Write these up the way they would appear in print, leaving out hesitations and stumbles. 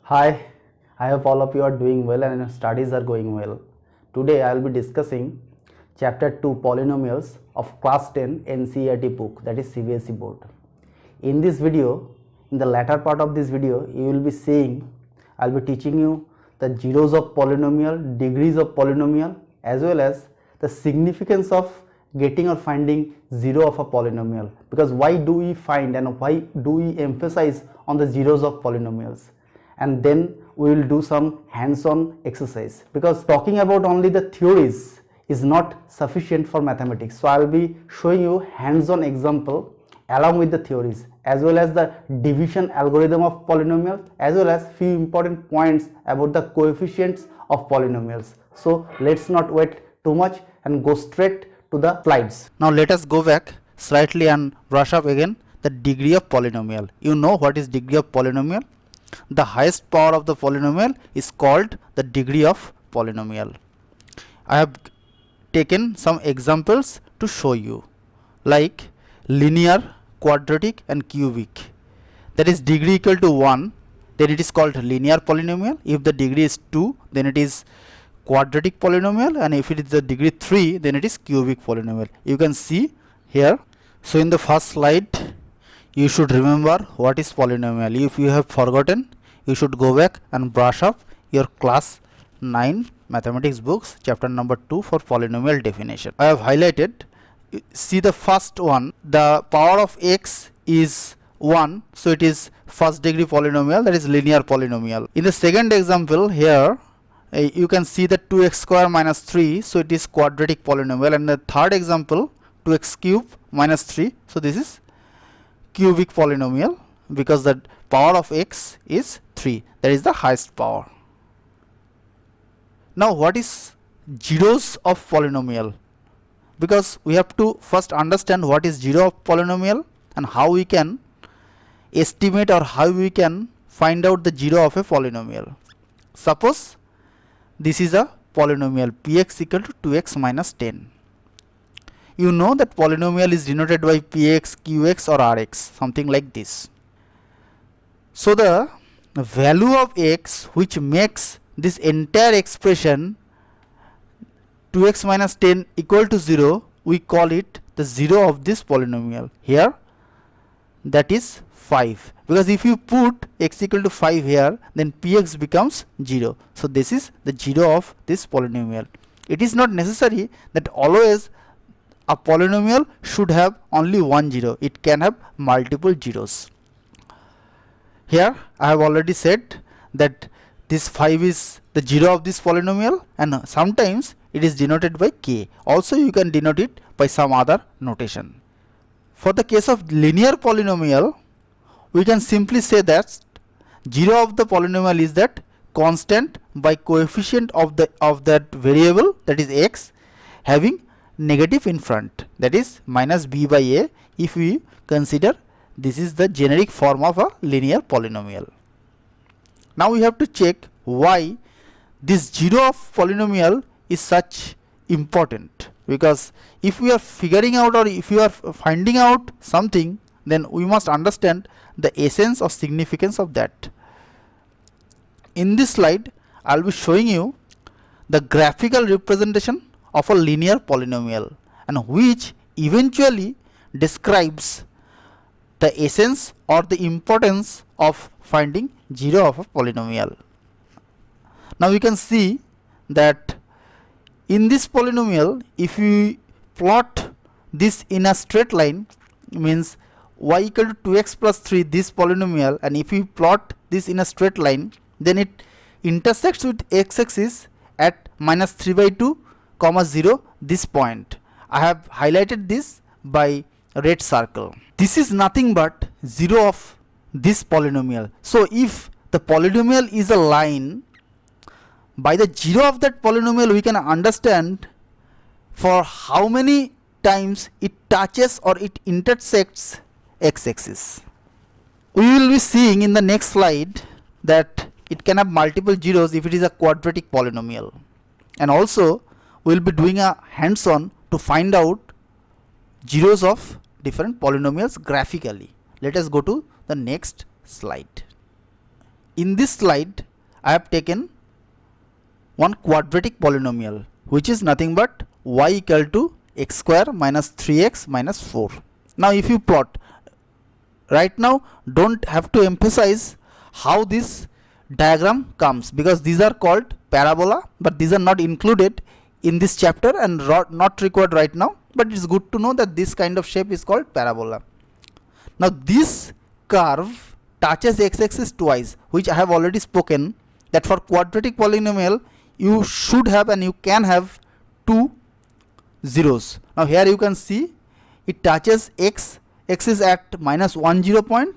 Hi, I hope all of you are doing well and your studies are going well. Today I will be discussing chapter 2 polynomials of class 10 NCERT book, that is CBSE board. In this video, in the latter part of this video, you will be seeing, I will be teaching you the zeros of polynomial, degrees of polynomial, as well as the significance of getting or finding zero of a polynomial, because why do we find and why do we emphasize on the zeros of polynomials. And then we will do some hands-on exercise, because talking about only the theories is not sufficient for mathematics. So I will be showing you hands-on example along with the theories, as well as the division algorithm of polynomials, as well as few important points about the coefficients of polynomials. So let's not wait too much and go straight to the slides. Now let us go back slightly and brush up again the degree of polynomial. You know what is degree of polynomial? The highest power of the polynomial is called the degree of polynomial. I have taken some examples to show you, like linear, quadratic and cubic. That is degree equal to 1, then it is called linear polynomial. If the degree is 2, then it is quadratic polynomial, and if it is the degree 3, then it is cubic polynomial. You can see here. So in the first slide, you should remember what is polynomial. If you have forgotten, you should go back and brush up your class 9 mathematics books, chapter number 2 for polynomial definition. I have highlighted. See the first one, the power of x is 1, so it is first degree polynomial, that is linear polynomial. In the second example here, you can see that 2x square minus 3, so it is quadratic polynomial. And the third example, 2x cube minus 3, so this is cubic polynomial, because the power of x is 3, that is the highest power. Now what is zeros of polynomial? Because we have to first understand what is zero of polynomial and how we can estimate or how we can find out the zero of a polynomial. Suppose this is a polynomial px equal to 2x minus 10. You know that polynomial is denoted by px, qx or rx, something like this. So the value of x which makes this entire expression 2x minus 10 equal to 0, we call it the zero of this polynomial. Here that is 5, because if you put x equal to 5 here, then px becomes 0. So this is the zero of this polynomial. It is not necessary that always a polynomial should have only one zero. It can have multiple zeros. Here I have already said that this 5 is the zero of this polynomial, and sometimes it is denoted by k. Also you can denote it by some other notation. For the case of linear polynomial, we can simply say that zero of the polynomial is that constant by coefficient of that variable, that is x, having negative in front, that is minus b by a, if we consider this is the generic form of a linear polynomial. Now we have to check why this zero of polynomial is such important, because if we are figuring out or if you are finding out something, then we must understand the essence or significance of that. In this slide I will be showing you the graphical representation of a linear polynomial, and which eventually describes the essence or the importance of finding zero of a polynomial. Now we can see that in this polynomial, if we plot this in a straight line, means y equal to 2x plus 3, this polynomial, and if we plot this in a straight line, then it intersects with x-axis at minus 3 by 2 comma 0, this point. I have highlighted this by red circle. This is nothing but zero of this polynomial. So if the polynomial is a line, by the zero of that polynomial we can understand for how many times it touches or it intersects x-axis. We will be seeing in the next slide that it can have multiple zeros if it is a quadratic polynomial, and also we will be doing a hands-on to find out zeros of different polynomials graphically. Let us go to the next slide. in this slide I have taken one quadratic polynomial which is nothing but y equal to x square minus 3x minus 4. Now if you plot, right now don't have to emphasize how this diagram comes, because these are called parabola, but these are not included in this chapter and not required right now, but it's good to know that this kind of shape is called parabola. Now this curve touches x-axis twice, which I have already spoken that for quadratic polynomial you should have and you can have two zeros. Now here you can see it touches x-axis at minus 10 point,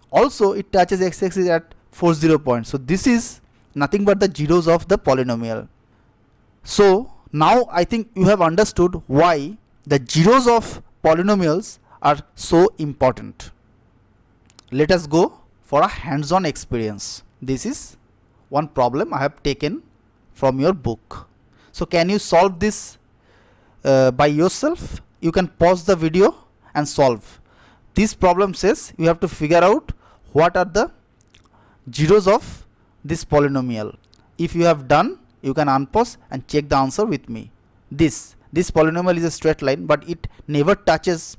also it touches x-axis at 40 point. So this is nothing but the zeros of the polynomial. So now I think you have understood why the zeros of polynomials are so important. Let us go for a hands-on experience. This is one problem I have taken from your book. So can you solve this by yourself? You can pause the video and solve. This problem says you have to figure out what are the zeros of this polynomial. If you have done, you can unpause and check the answer with me. This polynomial is a straight line, but it never touches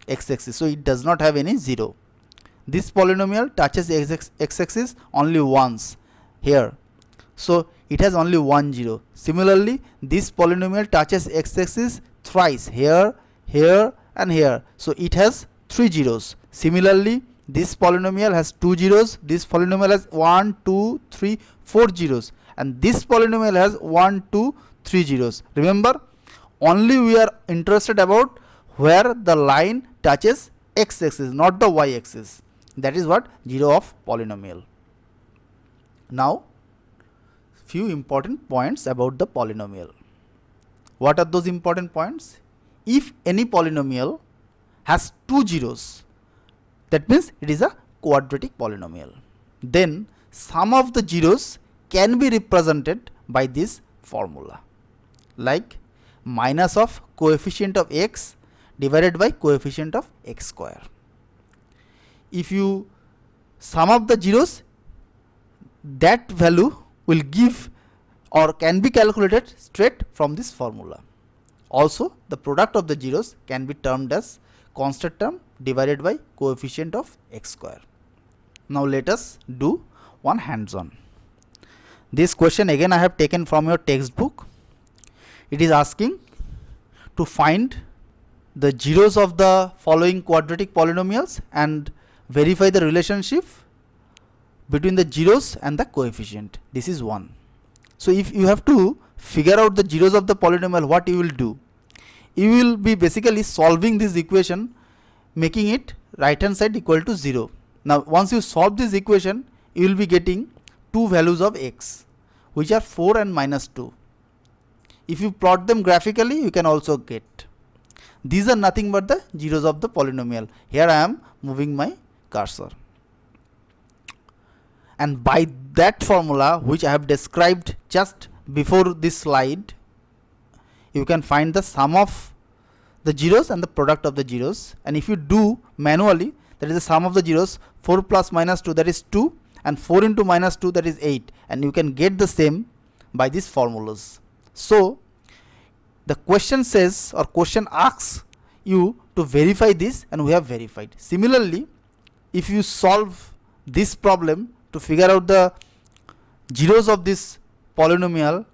x-axis, so it does not have any zero. This polynomial touches x-axis only once here, so it has only one zero. Similarly, this polynomial touches x-axis thrice, here, here and here, so it has three zeros. Similarly, this polynomial has two zeros, this polynomial has 1, 2, 3, 4 zeros, and this polynomial has 1, 2, 3 zeros. Remember, only we are interested about where the line touches x-axis, not the y-axis. That is what zero of polynomial. Now few important points about the polynomial. What are those important points? If any polynomial has two zeros, that means it is a quadratic polynomial. Then sum of the zeros can be represented by this formula, like minus of coefficient of x divided by coefficient of x square. If you sum up the zeros, that value will give or can be calculated straight from this formula. Also, the product of the zeros can be termed as constant term divided by coefficient of x square. Now let us do one hands-on. This question again I have taken from your textbook. It is asking to find the zeros of the following quadratic polynomials and verify the relationship between the zeros and the coefficient. This is one. So if you have to figure out the zeros of the polynomial, what you will do? You will be basically solving this equation, making it right hand side equal to 0. Now once you solve this equation, you will be getting two values of x, which are 4 and minus 2. If you plot them graphically, you can also get. These are nothing but the zeros of the polynomial. Here I am moving my cursor. And by that formula which I have described just before this slide, you can find the sum of the zeros and the product of the zeros. And if you do manually, that is the sum of the zeros, 4 plus minus 2, that is 2, and 4 into minus 2, that is 8, and you can get the same by these formulas. So the question says, or question asks you to verify this, and we have verified. Similarly, if you solve this problem to figure out the zeros of this polynomial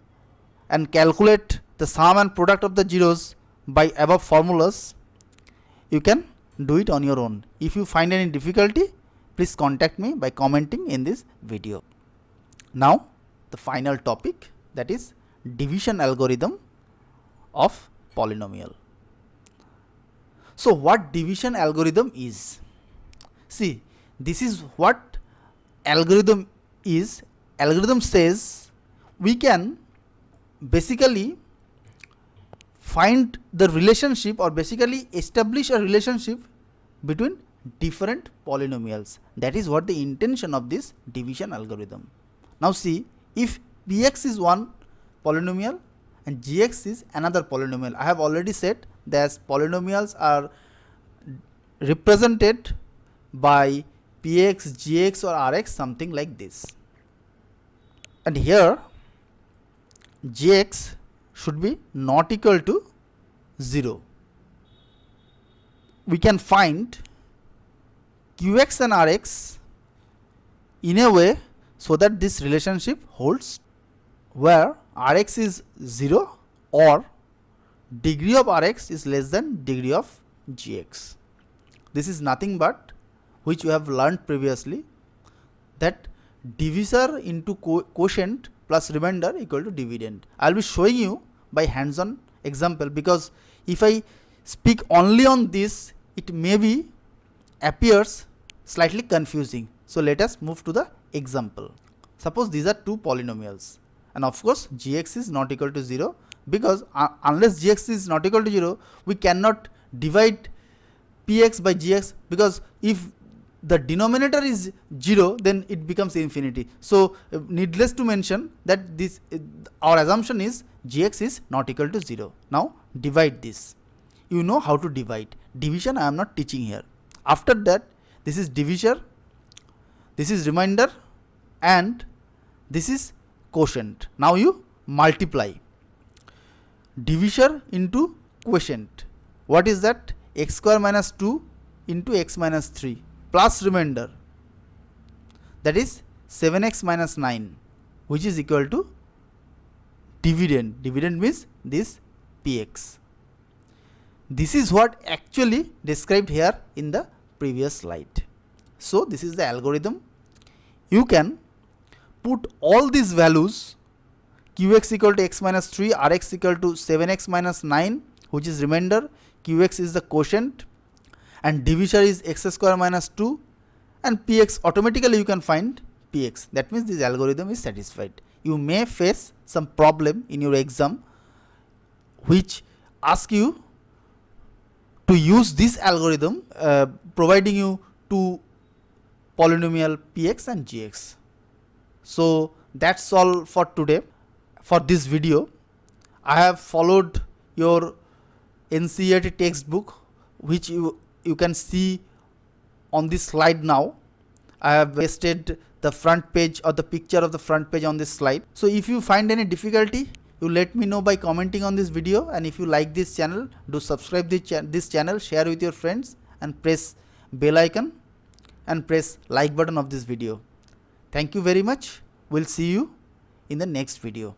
and calculate the sum and product of the zeros by above formulas, you can do it on your own. If you find any difficulty, please contact me by commenting in this video. Now the final topic, that is division algorithm of polynomial. So what division algorithm is? See, this is what algorithm is. Algorithm says we can basically find the relationship or basically establish a relationship between different polynomials. That is what the intention of this division algorithm. Now see, if px is one polynomial and gx is another polynomial, I have already said that polynomials are represented by px, gx or rx, something like this. and here Gx should be not equal to 0. We can find Qx and Rx in a way so that this relationship holds, where Rx is 0 or degree of Rx is less than degree of Gx. This is nothing but which you have learned previously, that divisor into quotient plus remainder equal to dividend. I will be showing you by hands-on example, because if I speak only on this, it may be appears slightly confusing. So let us move to the example. Suppose these are two polynomials, and of course Gx is not equal to 0, because unless Gx is not equal to 0, we cannot divide Px by Gx, because if the denominator is 0, then it becomes infinity. So needless to mention that this our assumption is Gx is not equal to 0. Now divide this. You know how to divide. Division I am not teaching here. After that, this is divisor, this is remainder, and this is quotient. Now you multiply. Divisor into quotient. What is that? X square minus 2 into x minus 3 plus remainder, that is 7x minus 9, which is equal to dividend. Dividend means this Px. This is what actually described here in the previous slide. So this is the algorithm. You can put all these values, Qx equal to x minus 3, Rx equal to 7x minus 9, which is remainder, Qx is the quotient, and divisor is x square minus 2, and Px, automatically you can find Px. That means this algorithm is satisfied. You may face some problem in your exam which ask you to use this algorithm, providing you two polynomial Px and Gx. So that's all for today. For this video, I have followed your NCERT textbook, which you can see on this slide now. I have pasted the front page or the picture of the front page on this slide. So if you find any difficulty, you let me know by commenting on this video, and if you like this channel, do subscribe this channel, share with your friends, and press bell icon and press like button of this video. Thank you very much. We'll see you in the next video.